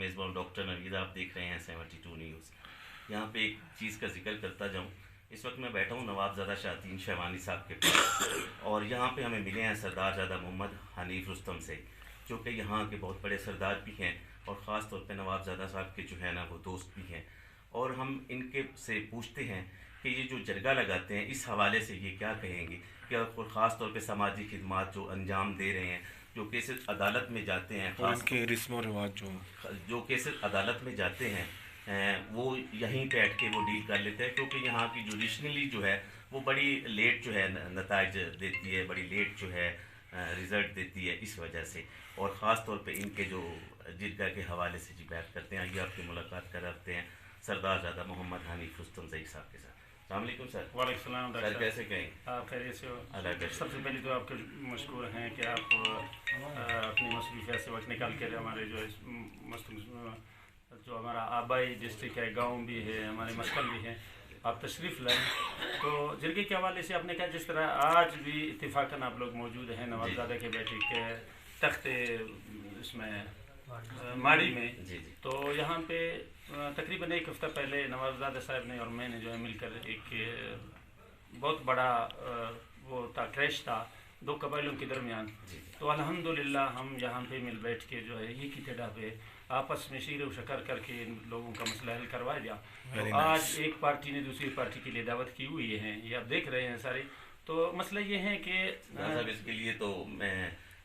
मेज़बान डॉक्टर नवीद, आप देख रहे हैं 72 न्यूज़। यहाँ पे एक चीज़ का जिक्र करता जाऊँ, इस वक्त मैं बैठा हूँ नवाबज़ादा शाहतीन शहवानी साहब के पास, और यहाँ पे हमें मिले हैं सरदारज़ादा मोहम्मद हनीफ रुस्तम से, जो कि यहाँ के बहुत बड़े सरदार भी हैं और ख़ास तौर पे नवाबज़ादा साहब के जो है ना वो दोस्त भी हैं। और हम इनके से पूछते हैं कि ये जो जरगा लगाते हैं इस हवाले से ये क्या कहेंगे कि और ख़ास तौर पे समाजी खिदमात जो अंजाम दे रहे हैं, जो केसेस अदालत में जाते हैं, ख़ास के रस्म और रिवाज जो केसेस अदालत में जाते हैं वो यहीं बैठ के वो डील कर लेते हैं, क्योंकि यहाँ की जुडिशनली जो है वो बड़ी लेट जो है नताइज देती है, बड़ी लेट जो है रिज़ल्ट देती है इस वजह से। और ख़ास तौर पे इनके जो जिरगा के हवाले से जी बात करते हैं, आइए आपकी मुलाकात कराते हैं सरदारज़ादा मोहम्मद हनीफ रुस्तम साहब के साथ। अस्सलाम वालेकुम सर। वालेकुम सलाम सर, कैसे कहें? आप खैरियत से हो? अल्लाह। सबसे पहले तो आपके मशकूर हैं कि आप अपनी मसरूफियत से वक्त निकाल कर हमारे जो जो हमारा आबाई डिस्ट्रिक्ट है, गांव भी है, हमारे मस्कल भी हैं, आप तशरीफ़ लाएँ। तो जिरगे के हवाले से आपने कहा जिस तरह आज भी इत्तेफाकन आप लोग मौजूद हैं नवाबज़ादा के बेटे के तख्ते इसमें माड़ी में, तो यहाँ पे तकरीबन एक हफ़्ता पहले नवाबज़ादा साहब ने और मैंने जो है मिलकर एक बहुत बड़ा वो था क्रैश था दो कबाइलों के दरमियान। तो अल्हम्दुलिल्लाह हम यहाँ पे मिल बैठ के जो है एक ही जगह पे आपस में शीर व शकर करके इन लोगों का मसला हल करवाया गया। तो आज एक पार्टी ने दूसरी पार्टी के लिए दावत की हुई है, ये आप देख रहे हैं सारे। तो मसला ये है कि इसके लिए तो मैं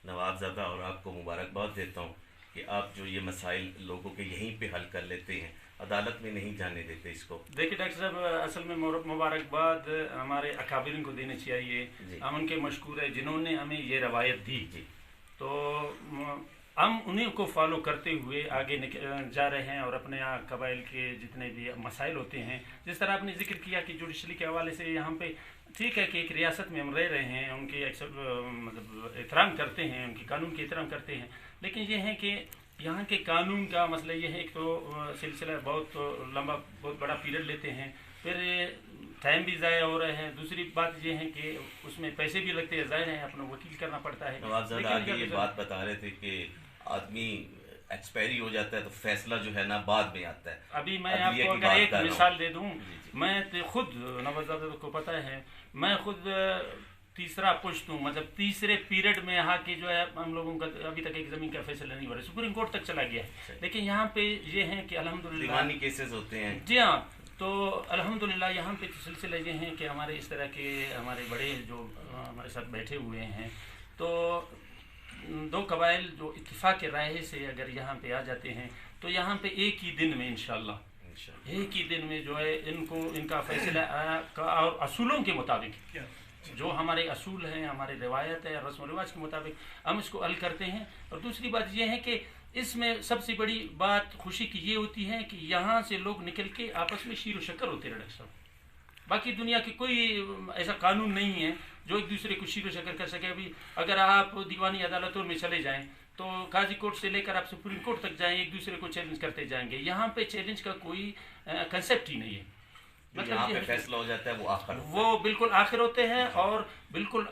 नवाबज़ादा और आपको मुबारकबाद देता हूँ कि आप जो ये मसाइल लोगों के यहीं पे हल कर लेते हैं, अदालत में नहीं जाने देते इसको। देखिए डॉक्टर साहब, असल में मुबारकबाद हमारे अकाबिरिन को देनी चाहिए, हम उनके मशकूर है जिन्होंने हमें ये रवायत दी। तो हम उन्हीं को फॉलो करते हुए आगे जा रहे हैं और अपने यहाँ कबाइल के जितने भी मसाइल होते हैं, जिस तरह आपने जिक्र किया कि जुडिशली के हवाले से यहाँ पे ठीक है कि एक रियासत में हम रह रहे हैं, उनके मतलब एहतराम करते हैं, उनके कानून के एहतराम करते हैं, लेकिन ये है कि यहाँ के कानून का मसला ये है, एक तो सिलसिला बहुत लंबा बहुत बड़ा पीरियड लेते हैं, फिर टाइम भी ज़ाया हो रहे हैं, दूसरी बात ये है कि उसमें पैसे भी लगते हैं, ज़ाहिर है अपना वकील करना पड़ता है। नवाबज़ादा आगे ये बात बता रहे थे कि आदमी एक्सपायरी हो जाता है तो फैसला जो है ना बाद में आता है। अभी मैं आपको अगर एक मिसाल दे दूँ, मैं तो खुद नवाबज़ादा को पता है, मैं खुद तीसरा पुश्त हूँ, मतलब तीसरे पीरियड में यहाँ के जो है हम लोगों का अभी तक एक ज़मीन का फैसला नहीं हो रहा है, सुप्रीम कोर्ट तक चला गया है, लेकिन यहाँ पे ये है कि अल्हम्दुलिल्लाह दीवानी केसेस होते हैं। जी हाँ, तो अल्हम्दुलिल्लाह यहाँ पे सिलसिला ये हैं कि हमारे इस तरह के हमारे बड़े जो हमारे साथ बैठे हुए हैं, तो दो कबाइल जो इत्तिफाक के राय से अगर यहाँ पे आ जाते हैं तो यहाँ पे एक ही दिन में इंशाअल्लाह एक ही दिन में जो है इनको इनका फैसला और असूलों के मुताबिक, जो हमारे असूल हैं, हमारे रिवायत है, रस्म व रिवाज के मुताबिक हम इसको हल करते हैं। और दूसरी बात यह है कि इसमें सबसे बड़ी बात खुशी की ये होती है कि यहाँ से लोग निकल के आपस में शीर व शक्कर होते रहे साहब। बाकी दुनिया की कोई ऐसा कानून नहीं है जो एक दूसरे को शीर व शक्कर कर सके। अभी अगर आप दीवानी अदालतों में चले जाएं तो काजी कोर्ट से लेकर आप सुप्रीम कोर्ट तक जाएं, एक दूसरे को चैलेंज करते जाएंगे। यहाँ पे चैलेंज का कोई कंसेप्ट ही नहीं है, मतलब पे फैसला हो जाता है वो बिल्कुल आखिर होते हैं और बिल्कुल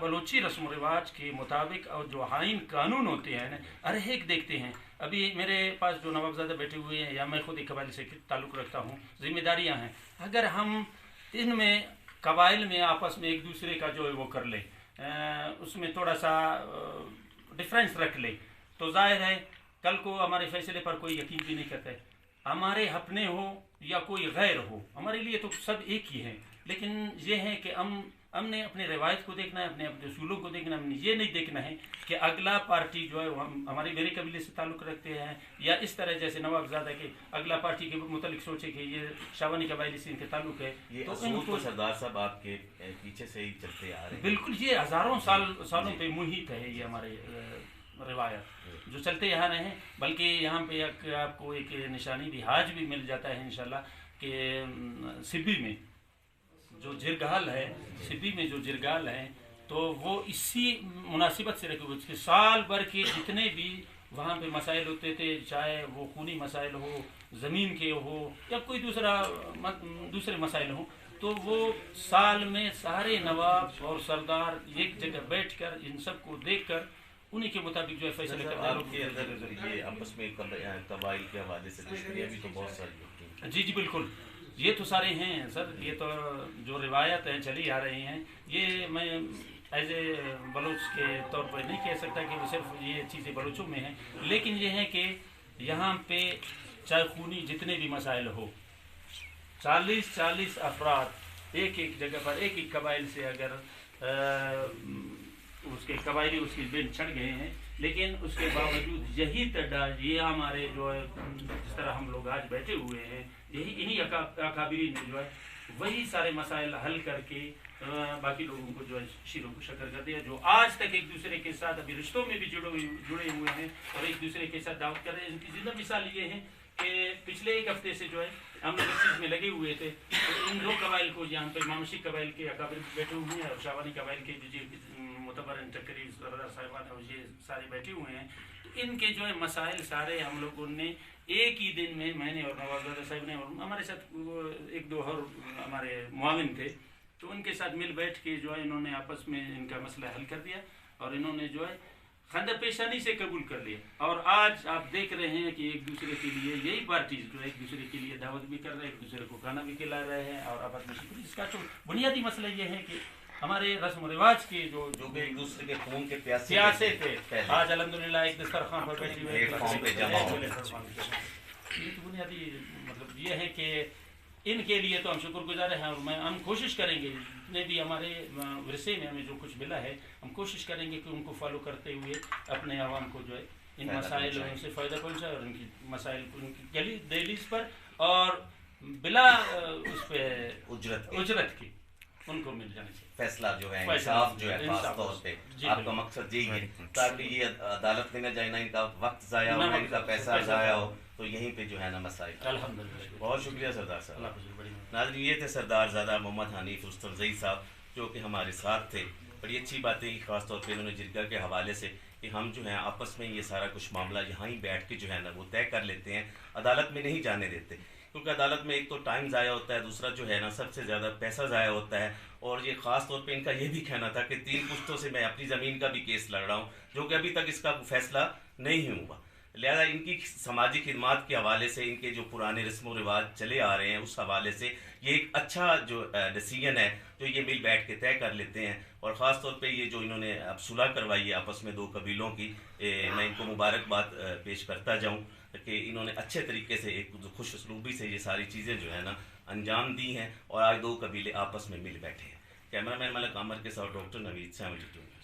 बलोची रस्म रिवाज के मुताबिक और जो आइन कानून होते हैं हर एक देखते हैं। अभी मेरे पास जो नवाबज़ादा बैठे हुए हैं या मैं खुद एक कबाइल से ताल्लुक़ रखता हूँ, जिम्मेदारियाँ हैं, अगर हम इनमें कबाइल में आपस में एक दूसरे का जो है वो कर ले, उसमें थोड़ा सा डिफरेंस रख ले, तो जाहिर है कल को हमारे फैसले पर कोई यकीन भी नहीं करता है। हमारे अपने हो या कोई गैर हो, हमारे लिए तो सब एक ही है, लेकिन ये है कि हमने अपने रिवायत को देखना है, अपने अपने असूलों को देखना है। हमने ये नहीं देखना है कि अगला पार्टी जो है हम हमारे मेरे कबीले से ताल्लुक़ रखते हैं या इस तरह जैसे नवाबज़ादा के अगला पार्टी के मुतलिक सोचे कि ये शावानी कबाइली से इनके ताल्लुक़ है। ये तो इनको सरदार साहब आपके पीछे से ही चलते आ रहे हैं। बिल्कुल, ये हज़ारों सालों पे मुहित है ये हमारे रिवायत जो चलते आ रहे हैं। बल्कि यहाँ पे आपको एक निशानी भी आज भी मिल जाता है इंशाल्लाह कि सिब्बी में जो जिरगाल है, सिब्बी में जो जिरगाल है, तो वो इसी मुनासिबत से रखे हुए साल भर के जितने भी वहाँ पे मसाइल होते थे, चाहे वो खूनी मसाइल हो, ज़मीन के हो या कोई दूसरे मसाइल हो, तो वो साल में सारे नवाब और सरदार एक जगह बैठकर इन सब को देखकर उन्हीं के मुताबिक जो है फैसले करते हैं। आपके अंदर ये आपस में कबाइल के हवाले से दुश्मनियाँ भी तो बहुत सारी होती हैं। जी जी बिल्कुल, ये तो सारे हैं सर, ये तो जो रिवायत हैं चली आ रही हैं, ये मैं एज ए बलूच के तौर पर नहीं कह सकता कि वो सिर्फ ये चीज़ें बलूचों में हैं, लेकिन ये है कि यहाँ पे चाहे खूनी जितने भी मसाइल हो, 40 अफराद एक एक जगह पर एक एक कबाइल से अगर उसके कबायली उसकी बेन चढ़ गए हैं, लेकिन उसके बावजूद यही तड्डा ये हमारे जो है जिस तरह हम लोग आज बैठे हुए हैं, यही इन्हीं अकाबिरी ने जो है वही सारे मसाइल हल करके बाकी लोगों को जो है शीरों को शक्कर कर दिया, जो आज तक एक दूसरे के साथ अभी रिश्तों में भी जुड़े हुए हैं और एक दूसरे के साथ दावत कर रहे हैं। इनकी जिंदा मिसाल ये है कि पिछले एक हफ्ते से जो है हम लोग इस चीज़ में लगे हुए थे, तो इन दो कबाइल को यहाँ पे मामशी कबाइल के अकाबिर बैठे हुए हैं और शाबानी कबाइल के जो मुतबर टक्करी सरदार साहिबान और ये सारे बैठे हुए हैं, तो इनके जो है मसाइल सारे हम लोगों ने एक ही दिन में, मैंने और नवाज़ साहब ने और हमारे साथ एक दो और हमारे मुआविन थे, तो उनके साथ मिल बैठ के जो है इन्होंने आपस में इनका मसला हल कर दिया और इन्होंने जो है खंदर पेशानी से कबूल कर लिया। और आज आप देख रहे हैं कि एक दूसरे के लिए यही पार्टीज जो है एक दूसरे के लिए दावत भी कर रहे हैं, एक दूसरे को खाना भी खिला रहे हैं और आपस में शुक्र। इसका तो बुनियादी मसला ये है कि हमारे रस्म रिवाज के जो भी एक दूसरे के खून के प्यासे थे, आज अल्हम्दुलिल्लाह एक दस्तरखान पर बैठे हुए, तो बुनियादी मतलब ये है कि इनके लिए तो हम शुक्रगुजार हैं और हम कोशिश करेंगे जितने भी हमारे विरसे में हमें जो कुछ मिला है, हम कोशिश करेंगे कि उनको फॉलो करते हुए अपने आवाम को जो है इन मसाइल से फ़ायदा पहुँचाए और उनकी मसाइल उनकी गली दहलीज पर और बिला उस पर उजरत की उनको मिल जाने चाहिए। फैसला जो है इंसाफ जो है खास तौर पे आपका मकसद यही है ताकि ये अदालत में न जाए, ना इनका वक्त ज़ाया हो, ना इनका पैसा ज़ाया हो, तो यहीं पे जो है ना मसाइल। अल्हम्दुलिल्लाह, बहुत शुक्रिया सरदार साहब। नाज़रीन, ये थे सरदार ज़ादा मोहम्मद हनीफ रुस्तमज़ई साहब जो कि हमारे साथ थे। बड़ी अच्छी बात है ख़ास तौर पे इन्होंने जिरगा के हवाले से कि हम जो है आपस में ये सारा कुछ मामला यहाँ ही बैठ के जो है ना वो तय कर लेते हैं, अदालत में नहीं जाने देते, क्योंकि अदालत में एक तो टाइम ज़ाया होता है, दूसरा जो है ना सबसे ज़्यादा पैसा ज़ाया होता है। और ये ख़ास तौर पे इनका ये भी कहना था कि 3 पुश्तों से मैं अपनी ज़मीन का भी केस लड़ रहा हूँ जो कि अभी तक इसका फैसला नहीं हुआ। लिहाजा इनकी समाजी खिदमात के हवाले से, इनके जो पुराने रस्म व रिवाज चले आ रहे हैं उस हवाले से ये एक अच्छा जो डिसीजन है जो ये मिल बैठ के तय कर लेते हैं। और ख़ास तौर पे ये जो इन्होंने अब सुलह करवाई है आपस में 2 कबीलों की, मैं इनको मुबारकबाद पेश करता जाऊँ कि इन्होंने अच्छे तरीके से एक खुश उसलूबी से ये सारी चीज़ें जो है ना अंजाम दी हैं और आज 2 कबीले आपस में मिल बैठे हैं। कैमरामैन मलक आमर के साथ डॉक्टर नवीद, 722 न्यूज़।